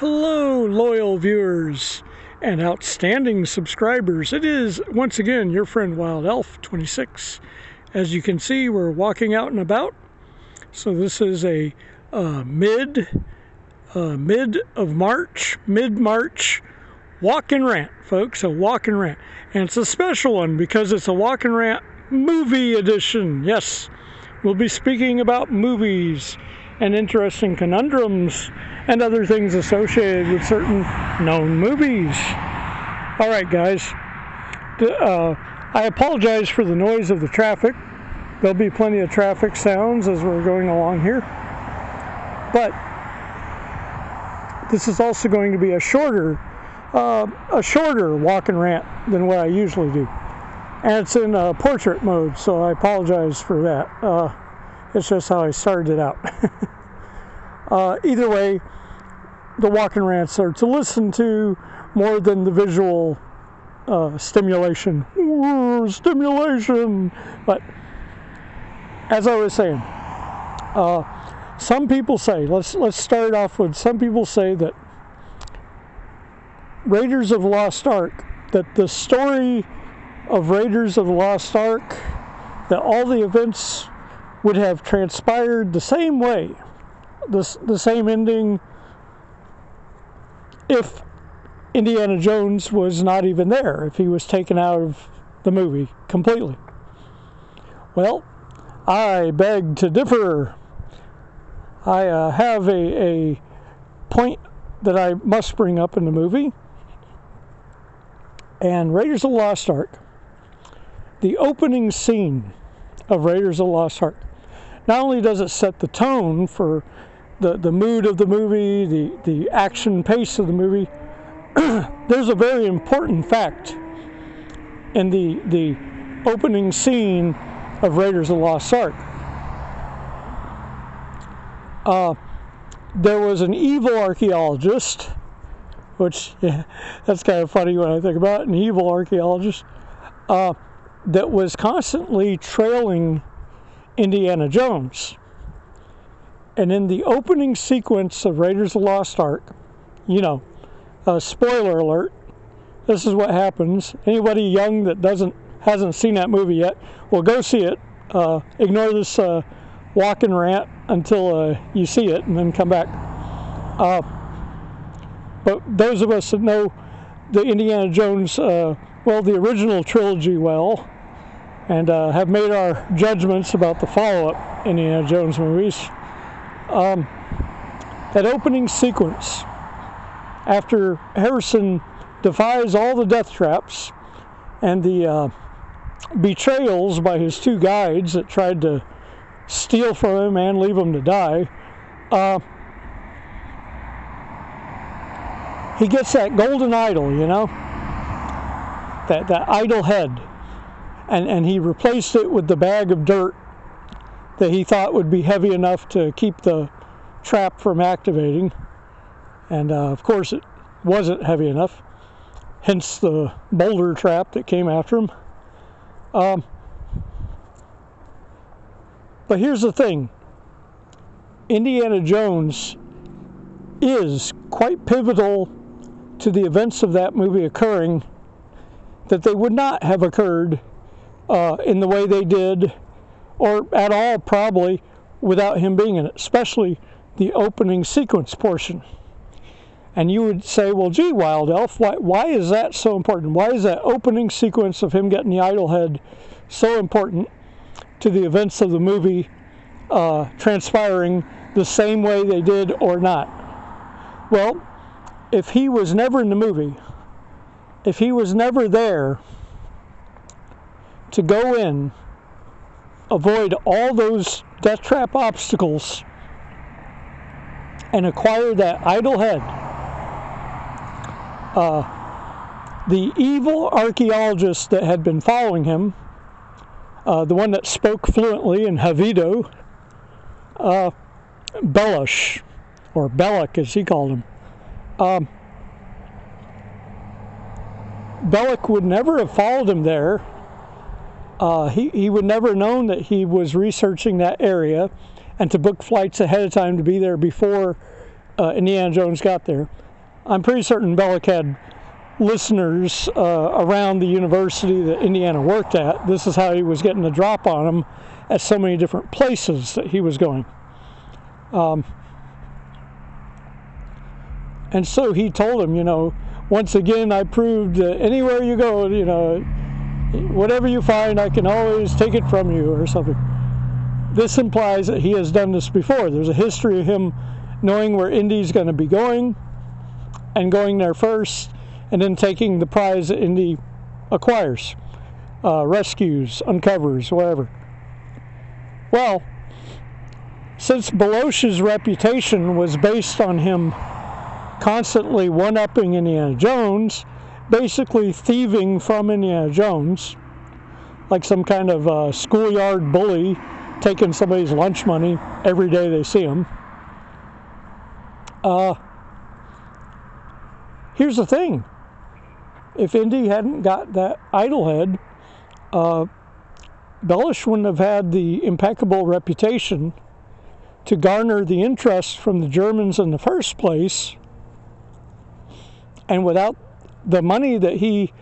Hello, loyal viewers and outstanding subscribers. It is, once again, your friend Wild Elf 26. As you can see, we're walking out and about. So this is a mid-March walk and rant, folks. A walk and rant. And it's a special one because it's a walk and rant movie edition. Yes, we'll be speaking about movies and interesting conundrums and other things associated with certain known movies. All right, guys. I apologize for the noise of the traffic. There'll be plenty of traffic sounds as we're going along here. But this is also going to be a shorter walk and rant than what I usually do. And it's in portrait mode, so I apologize for that. It's just how I started it out. Either way, the walk and rants are to listen to more than the visual stimulation. Ooh, stimulation! But as I was saying, some people say, let's start off with, some people say that Raiders of the Lost Ark, that the story of Raiders of the Lost Ark, that all the events would have transpired the same way, the same ending, if Indiana Jones was not even there, if he was taken out of the movie completely. Well, I beg to differ. I have a point that I must bring up in the movie. And Raiders of the Lost Ark, the opening scene of Raiders of the Lost Ark, not only does it set the tone for the mood of the movie, the action pace of the movie, there's a very important fact in the opening scene of Raiders of the Lost Ark. There was an evil archaeologist, which, yeah, that's kind of funny when I think about it, an evil archaeologist, that was constantly trailing Indiana Jones. And in the opening sequence of Raiders of the Lost Ark, spoiler alert, this is what happens. Anybody young that hasn't seen that movie yet, well, go see it. Ignore this walk and rant until you see it, and then come back. But those of us that know the Indiana Jones, the original trilogy well, and have made our judgments about the follow-up Indiana Jones movies, that opening sequence, after Harrison defies all the death traps and the betrayals by his two guides that tried to steal from him and leave him to die, he gets that golden idol, that idol head, and he replaced it with the bag of dirt that he thought would be heavy enough to keep the trap from activating. And of course it wasn't heavy enough, hence the boulder trap that came after him. But here's the thing. Indiana Jones is quite pivotal to the events of that movie occurring, that they would not have occurred in the way they did, or at all probably, without him being in it, especially the opening sequence portion. And you would say, well, gee, Wild Elf, why is that so important? Why is that opening sequence of him getting the idol head so important to the events of the movie transpiring the same way they did or not? Well, if he was never in the movie, if he was never there to go in, avoid all those death trap obstacles, and acquire that idol head, the evil archaeologist that had been following him, the one that spoke fluently in Havido, Belush, or Belloc as he called him, Belloc would never have followed him there. He would never have known that he was researching that area and to book flights ahead of time to be there before Indiana Jones got there. I'm pretty certain Bellick had listeners around the university that Indiana worked at. This is how he was getting the drop on them at so many different places that he was going. And so he told him, once again, I proved that anywhere you go, whatever you find, I can always take it from you, or something. This implies that he has done this before. There's a history of him knowing where Indy's going to be going and going there first, and then taking the prize that Indy acquires, rescues, uncovers, whatever. Well, since Belosh's reputation was based on him constantly one-upping Indiana Jones, basically thieving from Indiana Jones, like some kind of schoolyard bully taking somebody's lunch money every day they see him. Here's the thing. If Indy hadn't got that idlehead, Bellish wouldn't have had the impeccable reputation to garner the interest from the Germans in the first place. And without the money that he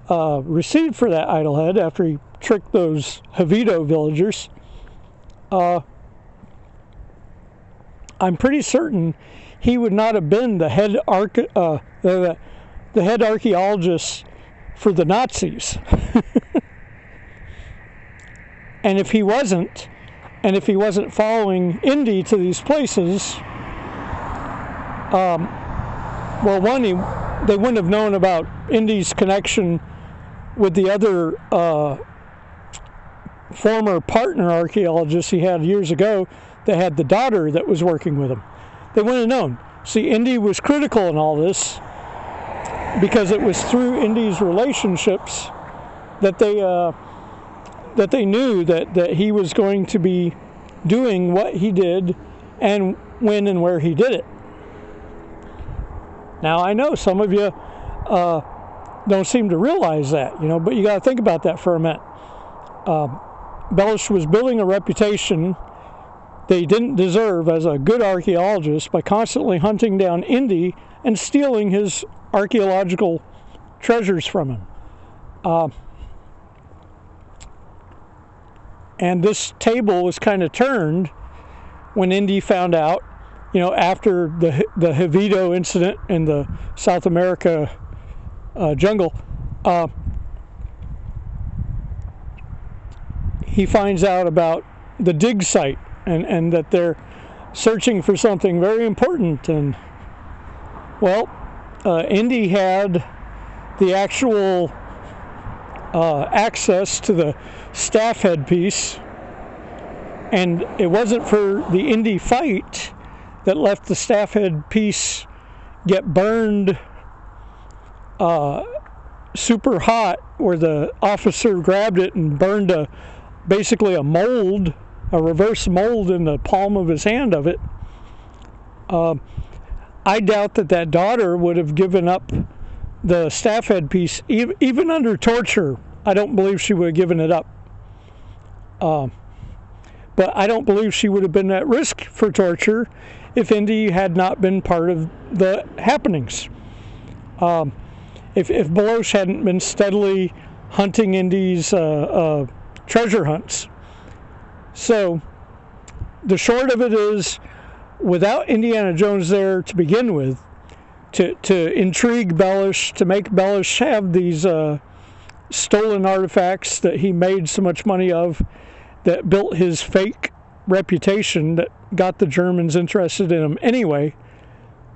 received for that idlehead after he tricked those Javito villagers, I'm pretty certain he would not have been the head head archaeologist for the Nazis. And if he wasn't following Indy to these places, well, one, they wouldn't have known about Indy's connection with the other former partner archaeologists he had years ago that had the daughter that was working with him. They wouldn't have known. See, Indy was critical in all this because it was through Indy's relationships that they knew that he was going to be doing what he did and when and where he did it. Now, I know some of you don't seem to realize that, but you got to think about that for a minute. Bellish was building a reputation that he didn't deserve as a good archaeologist by constantly hunting down Indy and stealing his archaeological treasures from him. And this table was kind of turned when Indy found out, after the Javito incident in the South America jungle. He finds out about the dig site and that they're searching for something very important. And, well, Indy had the actual access to the staff headpiece, and it wasn't for the Indy fight that left the staff headpiece get burned super hot, where the officer grabbed it and burned basically a mold, a reverse mold in the palm of his hand of it. I doubt that daughter would have given up the staff headpiece, even under torture. I don't believe she would have given it up. But I don't believe she would have been at risk for torture if Indy had not been part of the happenings. If Belosh hadn't been steadily hunting Indy's treasure hunts. So the short of it is, without Indiana Jones there to begin with, to intrigue Bellish, to make Bellish have these stolen artifacts that he made so much money of, that built his fake reputation that got the Germans interested in him anyway,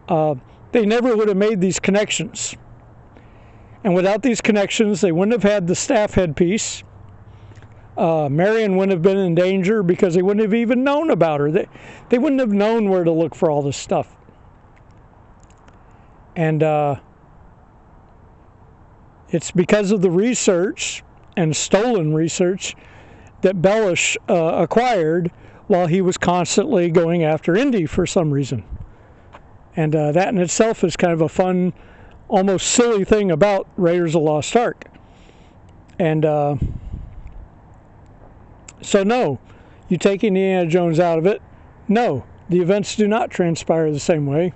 they never would have made these connections. And without these connections, they wouldn't have had the staff headpiece. Marion wouldn't have been in danger because they wouldn't have even known about her. They wouldn't have known where to look for all this stuff. And it's because of the research and stolen research that Bellish acquired while he was constantly going after Indy for some reason. And that in itself is kind of a fun, almost silly thing about Raiders of the Lost Ark. And so no, you take Indiana Jones out of it, no, the events do not transpire the same way.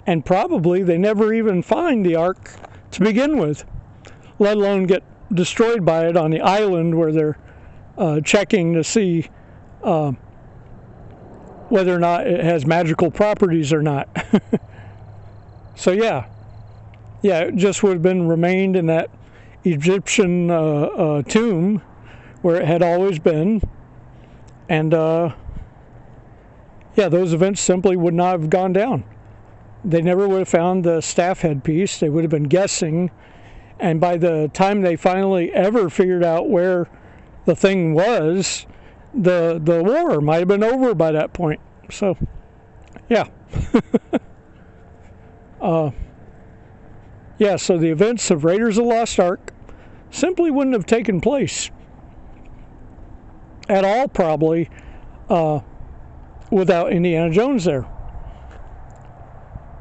And probably they never even find the Ark to begin with, let alone get destroyed by it on the island where they're checking to see whether or not it has magical properties or not. So yeah, it just would have been remained in that Egyptian tomb where it had always been. And those events simply would not have gone down. They never would have found the staff headpiece. They would have been guessing. And by the time they finally ever figured out where the thing was, the war might have been over by that point. So, yeah. So the events of Raiders of the Lost Ark simply wouldn't have taken place at all, probably, without Indiana Jones there.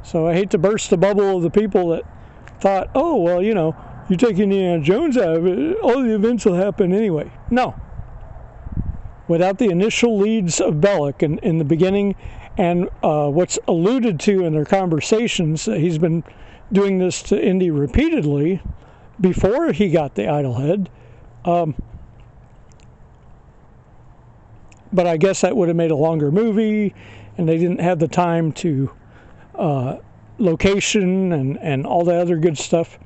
So I hate to burst the bubble of the people that thought, oh, well, you take Indiana Jones out of it, all the events will happen anyway. No. Without the initial leads of Belloq in the beginning, and what's alluded to in their conversations, he's been doing this to Indy repeatedly before he got the Idlehead. But I guess that would have made a longer movie, and they didn't have the time to location and all the other good stuff.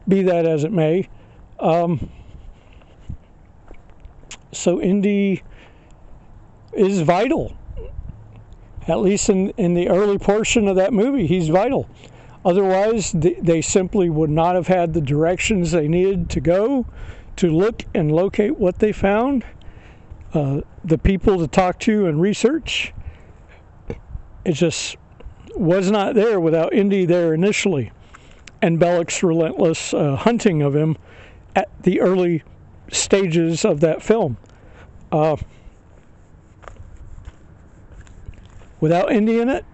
Be that as it may. So Indy is vital. At least in the early portion of that movie, he's vital. Otherwise, they simply would not have had the directions they needed to go to look and locate what they found, the people to talk to and research. It just was not there without Indy there initially, and Belloq's relentless hunting of him at the early stages of that film. Without Indy in it,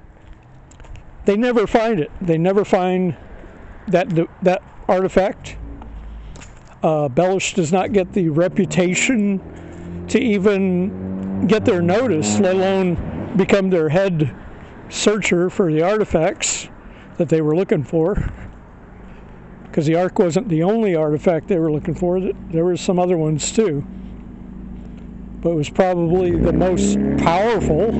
they never find it. They never find that artifact. Belloq does not get the reputation to even get their notice, let alone become their head searcher for the artifacts that they were looking for. Because the Ark wasn't the only artifact they were looking for. There were some other ones too. But it was probably the most powerful.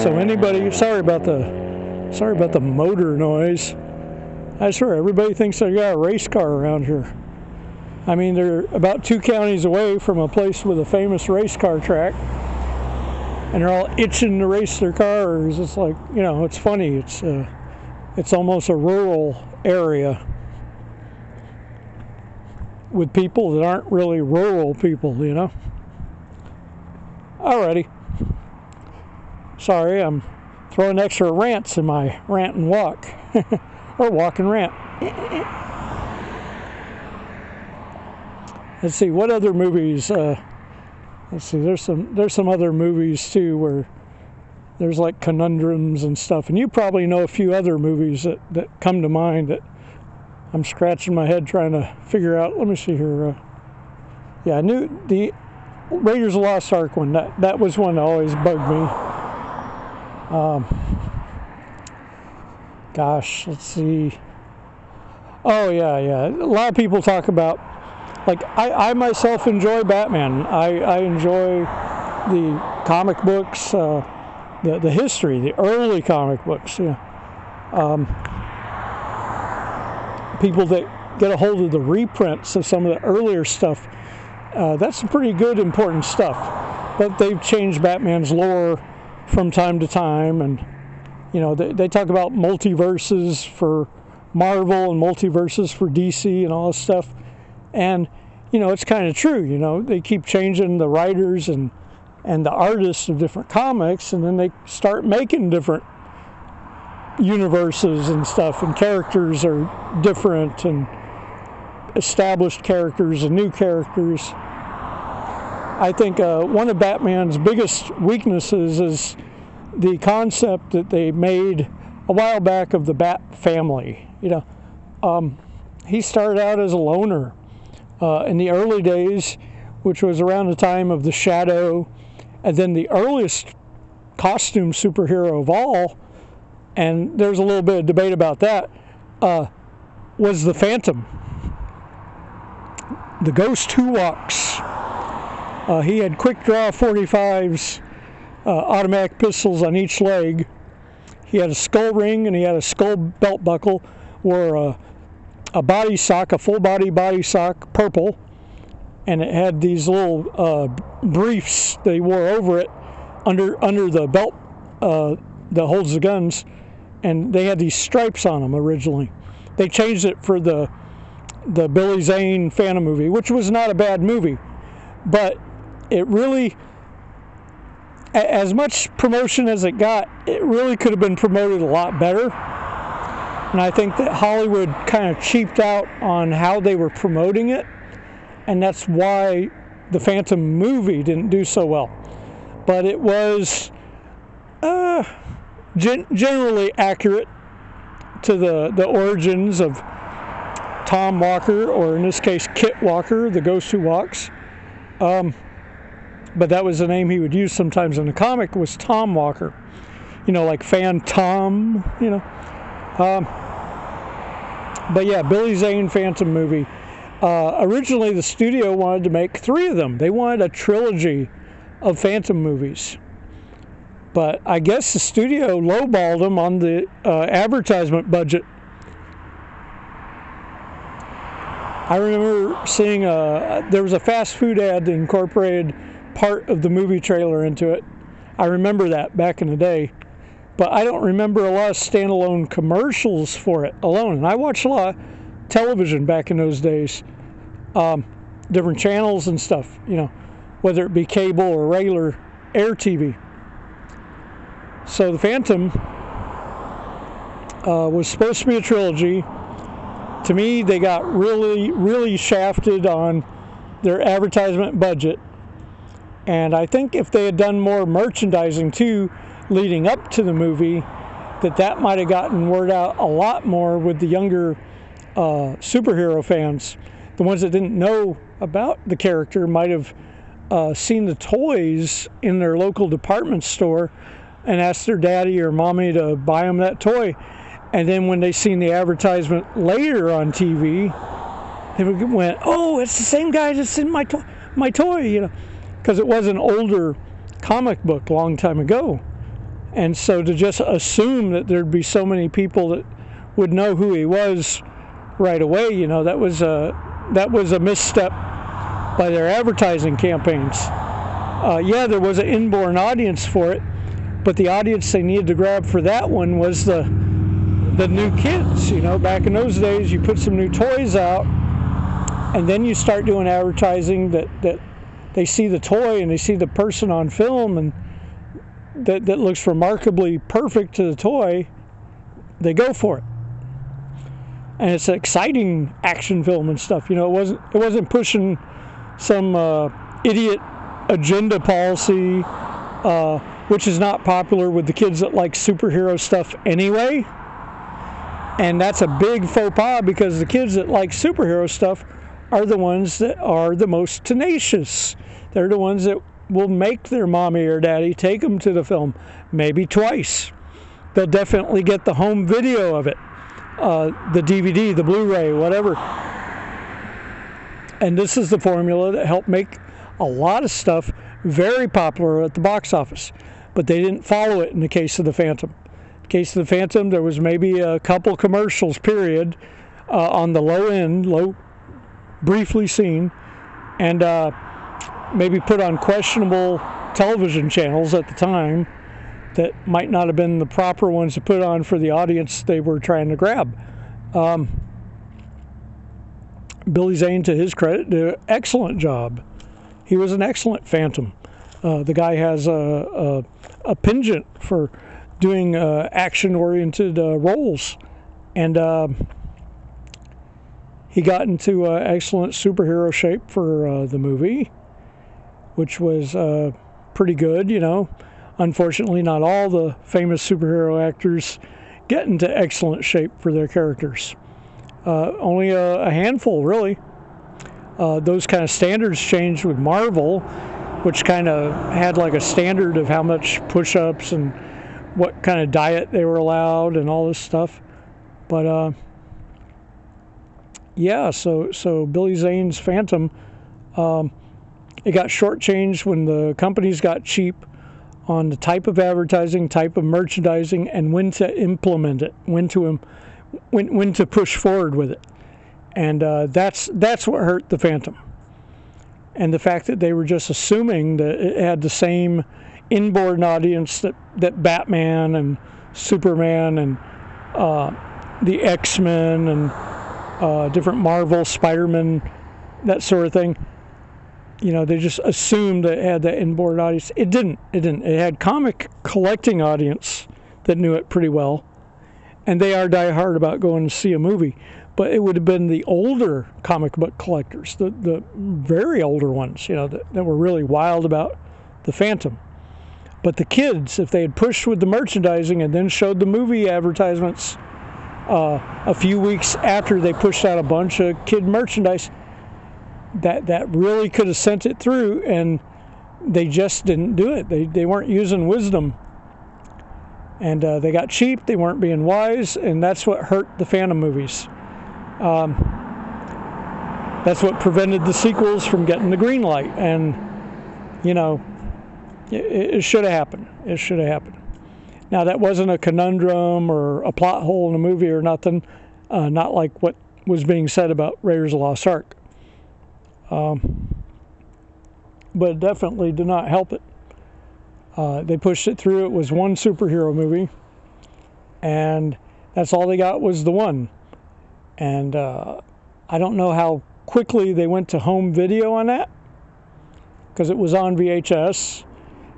So anybody, sorry about the motor noise. I swear, everybody thinks they got a race car around here. I mean, they're about 2 counties away from a place with a famous race car track, and they're all itching to race their cars. It's like, it's funny. It's almost a rural area with people that aren't really rural people, Alrighty. Sorry, I'm throwing extra rants in my rant and walk. Or walk and rant. Let's see, what other movies? Let's see, there's some other movies too where there's like conundrums and stuff. And you probably know a few other movies that come to mind that I'm scratching my head trying to figure out. Let me see here. I knew the Raiders of the Lost Ark one. That was one that always bugged me. Gosh, let's see. Oh, yeah. A lot of people talk about, like, I myself enjoy Batman. I enjoy the comic books, the history, the early comic books. Yeah. People that get a hold of the reprints of some of the earlier stuff, that's some pretty good, important stuff. But they've changed Batman's lore from time to time, and they talk about multiverses for Marvel and multiverses for DC and all this stuff. And, it's kind of true, they keep changing the writers and the artists of different comics, and then they start making different universes and stuff, and characters are different, and established characters and new characters. I think one of Batman's biggest weaknesses is the concept that they made a while back of the Bat family. He started out as a loner. In the early days, which was around the time of The Shadow, and then the earliest costume superhero of all, and there's a little bit of debate about that, was the Phantom, the Ghost Who Walks. He had quick draw 45s, automatic pistols on each leg. He had a skull ring and he had a skull belt buckle, wore a body sock, a full body sock, purple, and it had these little briefs they wore over it under the belt that holds the guns, and they had these stripes on them originally. They changed it for the Billy Zane Phantom movie, which was not a bad movie, but it really, as much promotion as it got, it really could have been promoted a lot better. And I think that Hollywood kind of cheaped out on how they were promoting it, and that's why the Phantom movie didn't do so well. But it was generally accurate to the origins of Tom Walker, or in this case Kit Walker, the Ghost Who Walks. But that was the name he would use sometimes in the comic, was Tom Walker. Like Fan Tom, But yeah, Billy Zane Phantom movie. Originally the studio wanted to make 3 of them. They wanted a trilogy of Phantom movies. But I guess the studio lowballed them on the advertisement budget. I remember seeing there was a fast food ad that incorporated part of the movie trailer into it. I remember that back in the day. But I don't remember a lot of standalone commercials for it alone. And I watched a lot of television back in those days. Different channels and stuff, whether it be cable or regular air TV. So the Phantom was supposed to be a trilogy. To me, they got really, really shafted on their advertisement budget. And I think if they had done more merchandising too, leading up to the movie, that might have gotten word out a lot more with the younger superhero fans. The ones that didn't know about the character might have seen the toys in their local department store and asked their daddy or mommy to buy them that toy. And then when they seen the advertisement later on TV, they went, "Oh, it's the same guy that's in my toy," because it was an older comic book a long time ago. And so to just assume that there'd be so many people that would know who he was right away, that was a misstep by their advertising campaigns. Yeah, there was an inborn audience for it, but the audience they needed to grab for that one was the new kids. Back in those days, you put some new toys out, and then you start doing advertising that they see the toy and they see the person on film, and that looks remarkably perfect to the toy, they go for it. And it's an exciting action film and stuff. It wasn't pushing some idiot agenda policy, which is not popular with the kids that like superhero stuff anyway. And that's a big faux pas, because the kids that like superhero stuff are the ones that are the most tenacious. They're the ones that will make their mommy or daddy take them to the film, maybe twice. They'll definitely get the home video of it, the DVD, the Blu-ray, whatever. And this is the formula that helped make a lot of stuff very popular at the box office. But they didn't follow it in the case of the Phantom. In the case of the Phantom, there was maybe a couple commercials, period, on the low, briefly seen, and maybe put on questionable television channels at the time that might not have been the proper ones to put on for the audience they were trying to grab. Billy Zane, to his credit, did an excellent job. He was an excellent Phantom. The guy has a penchant for doing action-oriented roles, and he got into excellent superhero shape for the movie, which was pretty good. Unfortunately, not all the famous superhero actors get into excellent shape for their characters. Only a handful, really. those kind of standards changed with Marvel, which kind of had like a standard of how much push-ups and what kind of diet they were allowed and all this stuff. But yeah, so Billy Zane's Phantom, it got shortchanged when the companies got cheap on the type of advertising, type of merchandising, and when to implement it, when to push forward with it. And that's what hurt the Phantom. And the fact that they were just assuming that it had the same inborn audience that Batman and Superman and the X-Men and different Marvel, Spider-Man, that sort of thing. You know, they just assumed that it had that inborn audience. It didn't. It had comic collecting audience that knew it pretty well. And they are diehard about going to see a movie. But it would have been the older comic book collectors, the very older ones, you know, that were really wild about the Phantom. But the kids, if they had pushed with the merchandising and then showed the movie advertisements a few weeks after they pushed out a bunch of kid merchandise, that really could have sent it through, and they just didn't do it. They weren't using wisdom. And they got cheap, they weren't being wise, and that's what hurt the Phantom movies. That's what prevented the sequels from getting the green light. And, you know, it should have happened. It should have happened. Now, that wasn't a conundrum or a plot hole in a movie or nothing, not like what was being said about Raiders of the Lost Ark. But it definitely did not help it. They pushed it through. It was one superhero movie, and that's all they got was the one. And I don't know how quickly they went to home video on that, because it was on VHS,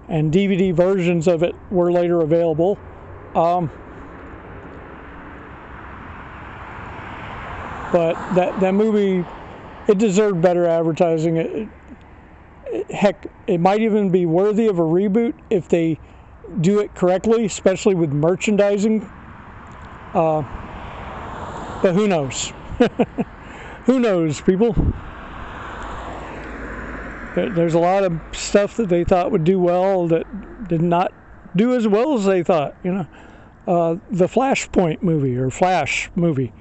and DVD versions of it were later available. But that movie, it deserved better advertising. Heck, it might even be worthy of a reboot if they do it correctly, especially with merchandising. But who knows? Who knows, people? There's a lot of stuff that they thought would do well that did not do as well as they thought. You know, the Flashpoint movie or Flash movie.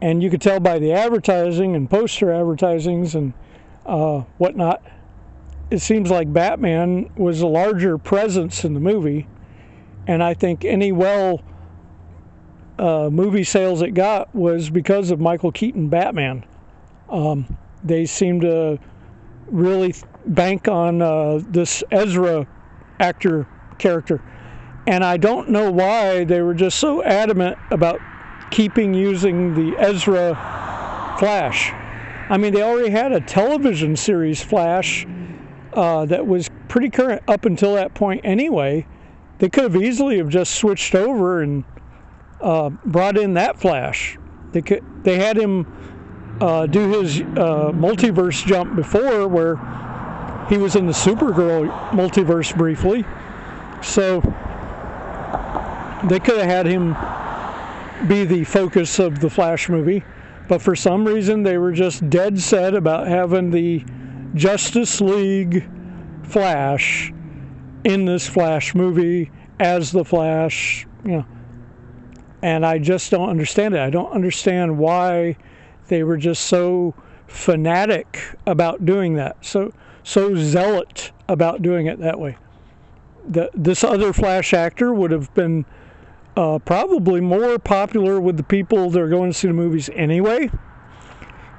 And you could tell by the advertising and poster advertisings and whatnot, it seems like Batman was a larger presence in the movie. And I think any movie sales it got was because of Michael Keaton Batman. They seem to really bank on this Ezra actor character. And I don't know why they were just so adamant about using the Ezra Flash. I mean, they already had a television series Flash that was pretty current up until that point anyway. They could have easily have just switched over and brought in that Flash. They had him do his multiverse jump before, where he was in the Supergirl multiverse briefly. So they could have had him be the focus of the Flash movie, but for some reason they were just dead set about having the Justice League Flash in this Flash movie as the Flash, you know. And I just don't understand it. I don't understand why they were just so fanatic about doing that, so zealot about doing it that way. This other Flash actor would have been probably more popular with the people that are going to see the movies anyway,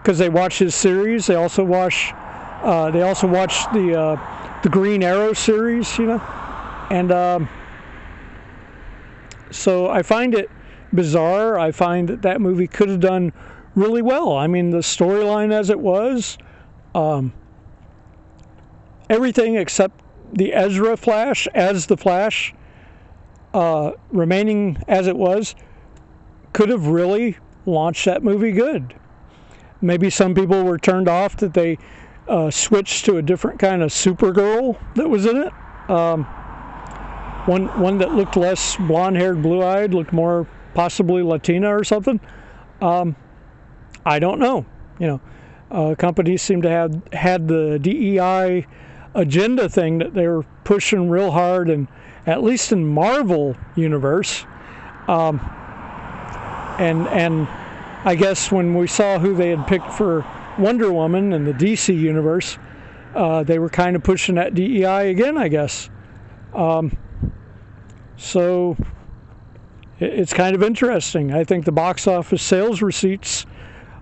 because they watch his series. They also watch the Green Arrow series, you know, and so I find it bizarre. I find that movie could have done really well. I mean, the storyline as it was, everything except the Ezra Flash as the Flash, remaining as it was, could have really launched that movie good. Maybe some people were turned off that they switched to a different kind of Supergirl that was in it. One that looked less blonde-haired, blue-eyed, looked more possibly Latina or something. I don't know. Companies seem to have had the DEI agenda thing that they're pushing real hard, and at least in Marvel universe. And I guess when we saw who they had picked for Wonder Woman in the DC universe, they were kind of pushing that DEI again, I guess. So it's kind of interesting. I think the box office sales receipts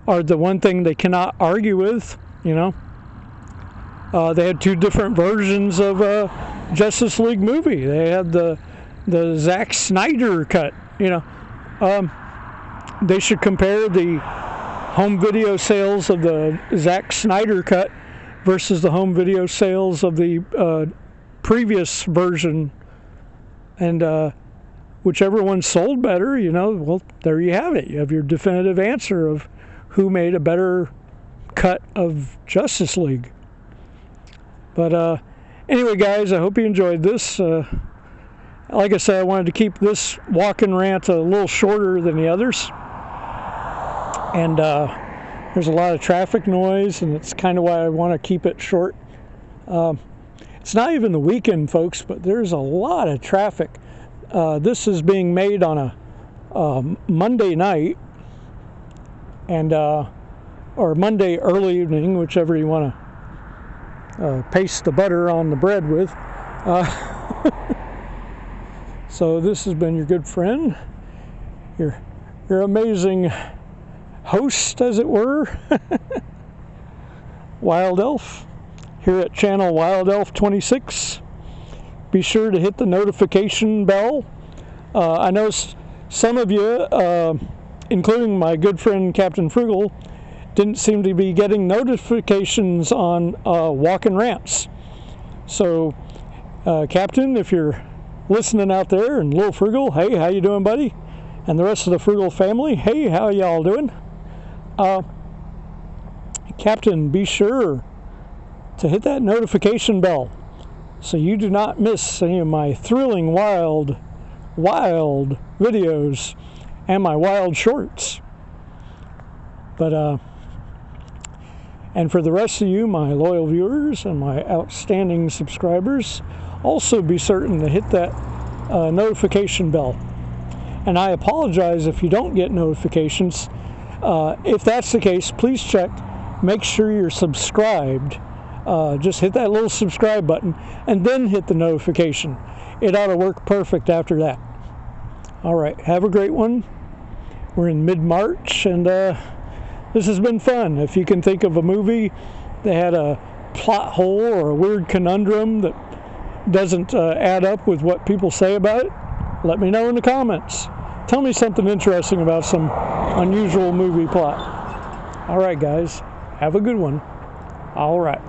are the one thing they cannot argue with. They had two different versions of a Justice League movie. They had the Zack Snyder cut. They should compare the home video sales of the Zack Snyder cut versus the home video sales of the previous version, and whichever one sold better, well, there you have it. You have your definitive answer of who made a better cut of Justice League. But anyway, guys, I hope you enjoyed this. Like I said, I wanted to keep this walk-in rant a little shorter than the others. And there's a lot of traffic noise, and it's kind of why I want to keep it short. It's not even the weekend, folks, but there's a lot of traffic. This is being made on a Monday night, and or Monday early evening, whichever you want to paste the butter on the bread with. So this has been your good friend, your amazing host, as it were, Wild Elf, here at channel Wild Elf 26. Be sure to hit the notification bell. I know some of you, including my good friend Captain Frugal, didn't seem to be getting notifications on walking ramps. So, Captain, if you're listening out there, and Little Frugal, hey, how you doing, buddy? And the rest of the Frugal family, hey, how y'all doing? Captain, be sure to hit that notification bell so you do not miss any of my thrilling wild videos and my wild shorts. But and for the rest of you, my loyal viewers and my outstanding subscribers, also be certain to hit that notification bell. And I apologize if you don't get notifications. If that's the case, please check. Make sure you're subscribed. Just hit that little subscribe button and then hit the notification. It ought to work perfect after that. All right, have a great one. We're in mid-March, and this has been fun. If you can think of a movie that had a plot hole or a weird conundrum that doesn't add up with what people say about it, let me know in the comments. Tell me something interesting about some unusual movie plot. All right, guys, have a good one. All right.